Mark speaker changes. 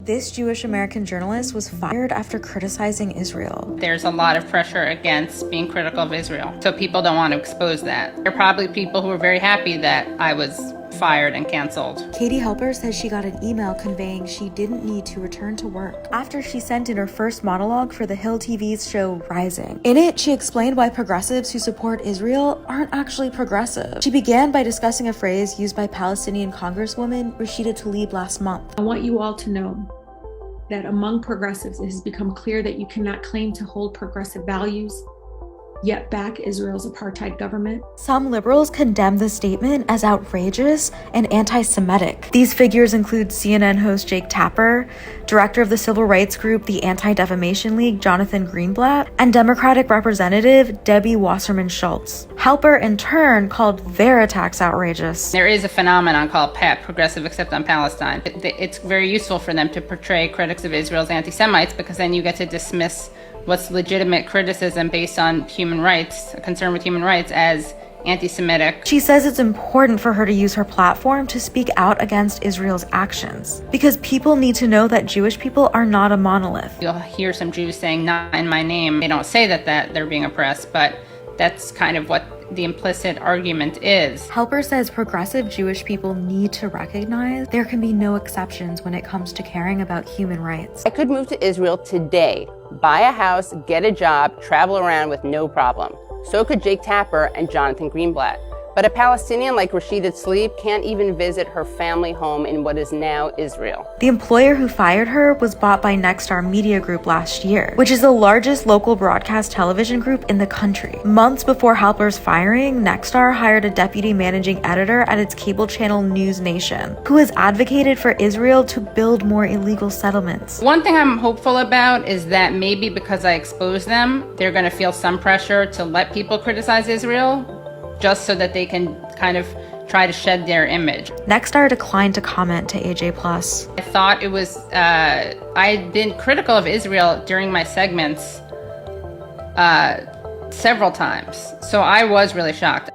Speaker 1: This Jewish American journalist was fired after criticizing Israel.
Speaker 2: There's a lot of pressure against being critical of Israel, so people don't want to expose that. There are probably people who are very happy that I was fired and canceled.
Speaker 1: Katie Halper says she got an email conveying she didn't need to return to work after she sent in her first monologue for the Hill TV's show Rising. In it, she explained why progressives who support Israel aren't actually progressive. She began by discussing a phrase used by Palestinian Congresswoman Rashida Tlaib last month.
Speaker 3: I want you all to know that among progressives, it has become clear that you cannot claim to hold progressive values, yet back Israel's apartheid government.
Speaker 1: Some liberals condemn the statement as outrageous and anti-Semitic. These figures include CNN host Jake Tapper, director of the civil rights group the Anti-Defamation League Jonathan Greenblatt, and Democratic Representative Debbie Wasserman Schultz. Halper, in turn, called their attacks outrageous.
Speaker 2: There is a phenomenon called PAP, Progressive Except on Palestine. It's very useful for them to portray critics of Israel as anti-Semites because then you get to dismiss what's legitimate criticism based on human rights, a concern with human rights, as anti-Semitic.
Speaker 1: She says it's important for her to use her platform to speak out against Israel's actions, because people need to know that Jewish people are not a monolith.
Speaker 2: You'll hear some Jews saying, "Not in my name." They don't say that they're being oppressed, but that's kind of what the implicit argument is.
Speaker 1: Halper says progressive Jewish people need to recognize there can be no exceptions when it comes to caring about human rights.
Speaker 4: I could move to Israel today, buy a house, get a job, travel around with no problem. So could Jake Tapper and Jonathan Greenblatt. But a Palestinian like Rashida Tlaib can't even visit her family home in what is now Israel.
Speaker 1: The employer who fired her was bought by Nexstar Media Group last year, which is the largest local broadcast television group in the country. Months before Halper's firing, Nexstar hired a deputy managing editor at its cable channel News Nation, who has advocated for Israel to build more illegal settlements.
Speaker 2: One thing I'm hopeful about is that maybe because I expose them, they're going to feel some pressure to let people criticize Israel, just so that they can kind of try to shed their image.
Speaker 1: Nexstar declined to comment to AJ+.
Speaker 2: I thought it was, I'd been critical of Israel during my segments several times, so I was really shocked.